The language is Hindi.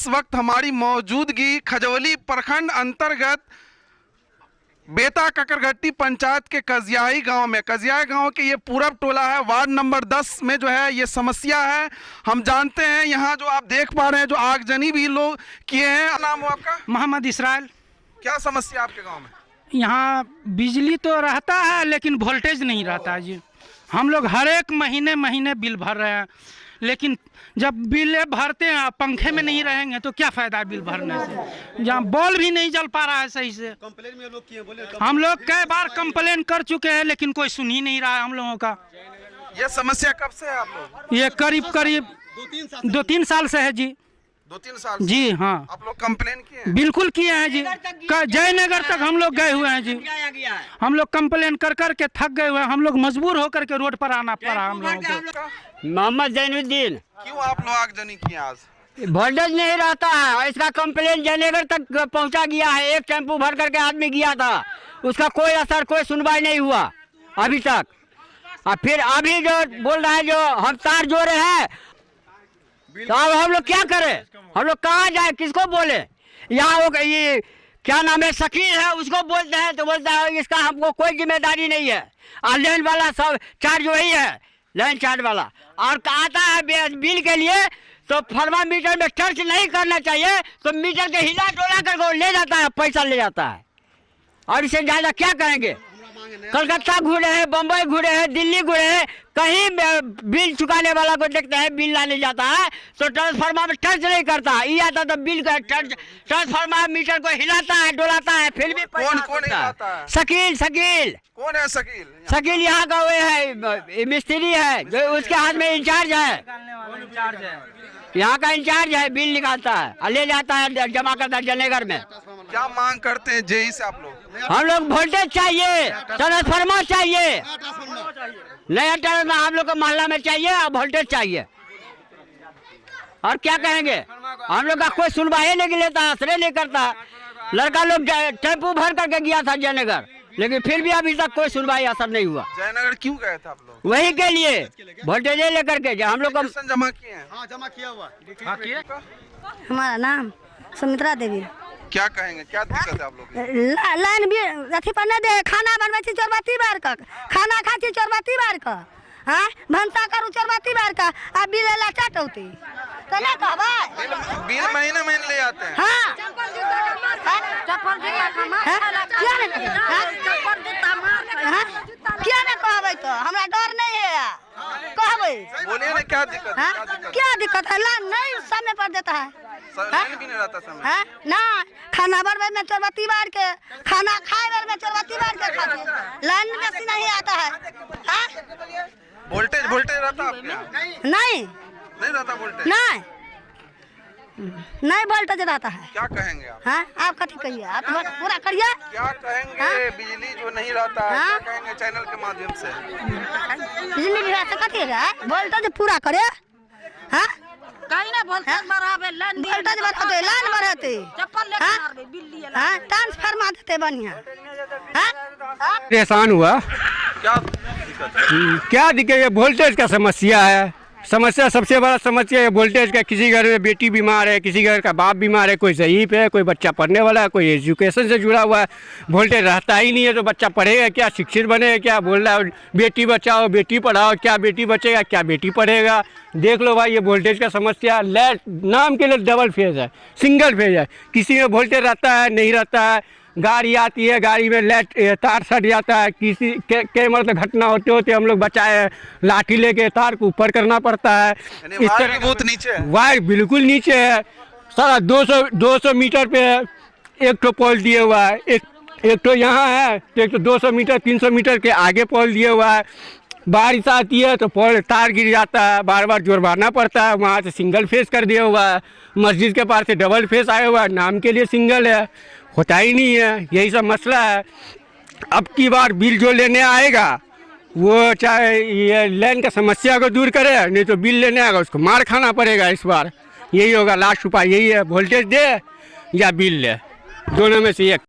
वक्त हमारी मौजूदगी खजौली प्रखंड अंतर्गत बेता ककरघट्टी पंचायत के कजियाई गांव में, कजियाई गांव के ये पूरब टोला है, वार्ड नंबर 10 में जो है ये समस्या है। हम जानते हैं यहाँ जो आप देख पा रहे हैं जो आगजनी भी लोग किए हैं। नाम हो आपका? मोहम्मद इसराइल। क्या समस्या आपके गांव में? यहाँ बिजली तो रहता है लेकिन वोल्टेज नहीं रहता है जी। हम लोग हर एक महीने बिल भर रहे हैं, लेकिन जब बिल भरते हैं पंखे में नहीं रहेंगे तो क्या फ़ायदा है बिल भरने से। जहाँ बॉल भी नहीं जल पा रहा है सही से। हम लोग कई बार कंप्लेन कर चुके हैं लेकिन कोई सुन ही नहीं रहा है हम लोगों का। ये समस्या कब से है आप लोग? ये करीब 2-3 साल से है जी। 2-3 साल जी हाँ, आप लोग कंप्लेन किए हैं? बिल्कुल किए हैं जी। जयनगर तक हम लोग गए हुए हैं जी। हम लोग कंप्लेन कर कर के थक गए हुए हैं। हम लोग मजबूर होकर के रोड पर आना पड़ा हम लोगों को। मोहम्मद जैनुद्दीन। क्यों आप लोग आगजनी किए आज? वोल्टेज नहीं रहता है और इसका कंप्लेन जयनगर तक पहुंचा गया है। एक टेम्पू भर करके आदमी गया था, उसका कोई असर, कोई सुनवाई नहीं हुआ अभी तक। और फिर अभी जो बोल रहा है जो हम तार जोड़े हैं, तो अब हम लोग क्या करें? हम लोग कहाँ जाए, किसको बोले? यहाँ वो ये क्या नाम है, शकील है, उसको बोलते हैं तो बोलता है इसका हमको कोई जिम्मेदारी नहीं है। और लाइन वाला सब चार्ज वही है, लाइन चार्ज वाला। और आता है बिल के लिए तो थर्मामीटर में टर्च नहीं करना चाहिए, तो मीटर के हिला डोला करके ले जाता है, पैसा ले जाता है। और इससे ज़्यादा क्या करेंगे? कलकत्ता घूरे हैं, बम्बई घूरे हैं, दिल्ली घूरे हैं, कहीं बिल चुकाने वाला को देखते हैं बिल लाने जाता है तो ट्रांसफार्मर में टच नहीं करता। ये आता तो बिल का ट्रांसफार्मर मीटर को हिलाता है, डोलाता है, फिर भी कौन हिलाता है? शकील। कौन है शकील? शकील यहाँ का वो है, मिस्त्री है, जो उसके हाथ में इंचार्ज है, यहाँ का इंचार्ज है, बिल निकालता है और ले जाता है, जमा करता है जयनगर में। क्या मांग करते हैं जेई से आप लोग? हम लोग वोल्टेज चाहिए, ट्रांसफार्मर चाहिए, नया ट्रांसफार्मर हम लोग को मोहल्ला में चाहिए और वोल्टेज चाहिए। और क्या कहेंगे? हम लोग का कोई सुनवाई नहीं लेता, आश्रय नहीं करता। लड़का लोग टेम्पू भर करके गया था जयनगर, लेकिन फिर भी अभी तक कोई सुनवाई असर नहीं हुआ। जयनगर क्यों गए थे आप लोग? वही के लिए वोल्टेज लेकर के हम लोग को जमा किए हैं। हाँ, जमा किया हुआ। हमारा नाम सुमित्रा देवी। क्या कहेंगे, क्या दिक्कत है आप लोग? लाइन भी अथी पर नहीं दे, खाना बनबै छी चोरबत्ती बार का, खाना खा छी चोरबत्ती बार का, हाँ भंसा करू चोरबत्ती बार का, अब बिल ला चटौती तो नहीं कहबै? बिल महीने ले आते हैं। हाँ चप्पल क्या नहीं कहबै? तो हमरा डर नहीं है, कहबै। बोलिए ना, क्या दिक्कत है? क्या दिक्कत है? लाइन नहीं समय पर देता है, लाइन भी नहीं रहता समय। है ना, खाना बनवे में चोरबत्ती बार के, खाना खाए में चोरबत्ती बार के खाते, लाइन में बेसी नहीं आता है। वोल्टेज रहता है आपके यहाँ? नहीं रहता वोल्टेज? नहीं वोल्टेज रहता है। क्या कहेंगे आप? हाँ आप कथी कहिए, आप पूरा करिए। क्या कहेंगे? बिजली जो नहीं रहता है, क्या कहेंगे चैनल के माध्यम से? बिजली विभाग से कथी है, वोल्टेज पूरा करे। हाँ कहीं ना वोल्टेज बढ़ावे, वोल्टेज बढ़ाते, लाइन बढ़ाते, चप्पल लेके मारबे, बिल्ली है। हाँ ट्रांसफार्मर देते बढ़िया। परेशान हुआ। क्या दिक्कत है? वोल्टेज का समस्या है। समस्या सबसे बड़ा समस्या है वोल्टेज का। किसी घर में बेटी बीमार है, किसी घर का बाप बीमार है, कोई ज़ईफ़ है, कोई बच्चा पढ़ने वाला है, कोई एजुकेशन से जुड़ा हुआ है। वोल्टेज रहता ही नहीं है तो बच्चा पढ़ेगा क्या, शिक्षित बनेगा क्या? बोल रहा है बेटी बचाओ, बेटी पढ़ाओ, क्या बेटी बचेगा, क्या बेटी पढ़ेगा? देख लो भाई, ये वोल्टेज का समस्या। लाइट नाम के लिए डबल फेज है, सिंगल फेज है। किसी में वोल्टेज रहता है, नहीं रहता है। गाड़ी आती है, गाड़ी में लाइट तार सट जाता है। किसी के मतलब घटना होते हम लोग बचाए, लाठी लेके तार को ऊपर करना पड़ता है। इस तरह बहुत नीचे है, वायर बिल्कुल नीचे है। सारा 200 मीटर पे एक तो पोल दिए हुआ है, एक तो यहाँ है, तो एक तो 200 मीटर 300 मीटर के आगे पोल दिए हुआ है। बारिश आती है तो पोल तार गिर जाता है, बार बार जोड़वाना पड़ता है। वहाँ से सिंगल फेस कर दिया हुआ है, मस्जिद के पास से डबल फेस आया हुआ है, नाम के लिए सिंगल है, होता ही नहीं है। यही सब मसला है। अब की बार बिल जो लेने आएगा वो चाहे ये लाइन का समस्या को दूर करे, नहीं तो बिल लेने आएगा उसको मार खाना पड़ेगा। इस बार यही होगा, लास्ट उपाय यही है, वोल्टेज दे या बिल ले, दोनों में से एक।